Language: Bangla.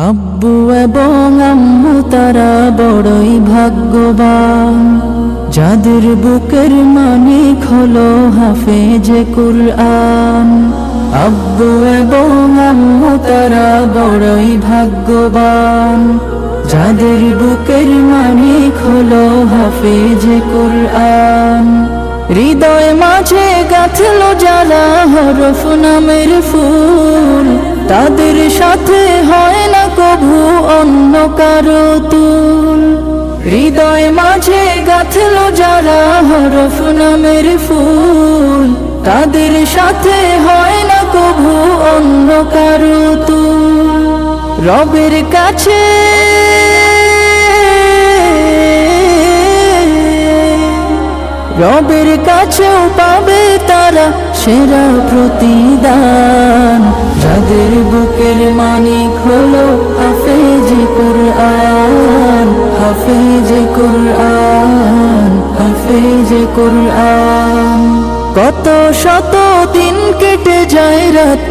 আব্বু এবং আম্মু তারা বড়ই ভাগ্যবান, যাদের বুকের মানিক হলো হাফেজে কুরআন। আব্বু এবং আম্মু তারা বড়ই ভাগ্যবান, যাদের বুকের মানিক হলো হাফেজে কুরআন। হৃদয় মাঝে গাঁথলো যারা হরফ নামের ফুল, তাদের সাথে হয় না কভু অন্য কারো তুল। হৃদয় মাঝে গাঁথলো যারা হরফ নামের ফুল, তাদের সাথে হয় না কভু অন্য কারো তুল। রবের কাছে রবের কাছেও পাবে তারা সেরা প্রতিদান, যাদের বুকের মানিক হলো হাফেজে কুরআন, হাফেজে কুরআন, হাফেজে কুরআন। কত শত দিন কেটে যায় রাত